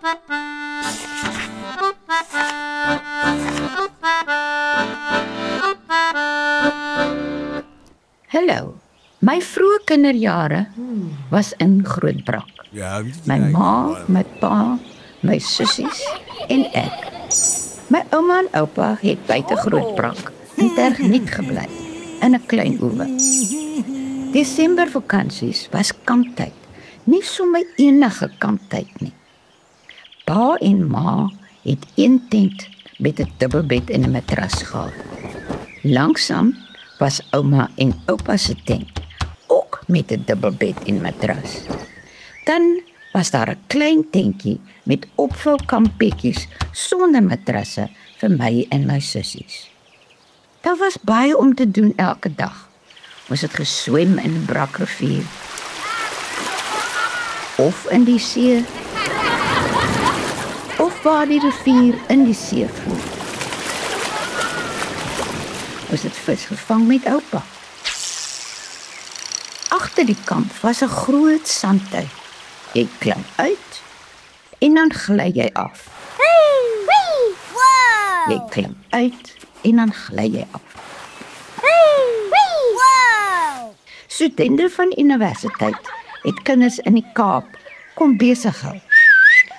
Hallo. My vroeë kinderjare was in Grootbrak. Ja, weet My ma, my pa, my sissies en ek. My ouma en oupa het buite Grootbrak in Tergniet gebly in 'n klein oewe. Desember vakansies was kamptyd. Nie sommer enige kamptyd nie. Pa en ma het een tent met 'n dubbelbed en 'n matras gehad. Langsam was ouma en oupa se tent ook met 'n dubbelbed en matras. Dan was daar 'n klein tentjie met opvulkampetjies sonder matrasse vir my en my sissies. Daar was baie om te doen elke dag. Ons het geswem in die Brakrivier of in die see of waar die rivier in die see vloei. Ons het vis gevang met oupa. Agter die kamp was 'n groot sandtuin. Jy klim uit en dan gly jy af. Jy klim uit en dan gly jy af. Studente van universiteit het kinders in die Kaap kom besig hou.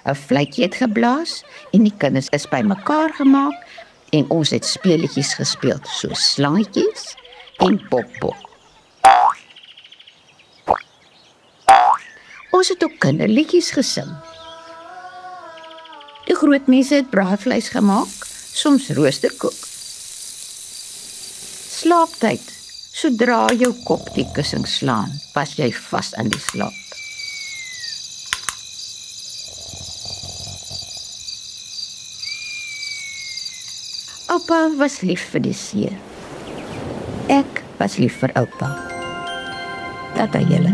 'n Vletjie het geblaas en die kinders is bymekaar gemaak en ons het speletjies gespeel soos slangetjies en pop-pop. Ons het ook kinderliedjies gesing. Die groot mense het braaivleis gemaak, soms roosterkoek. Slaaptyd. Sodra jou kop die kussing slaan, was jy vas aan die slaap. Oupa was lief vir die see. Ek was lief vir oupa. Tata julle.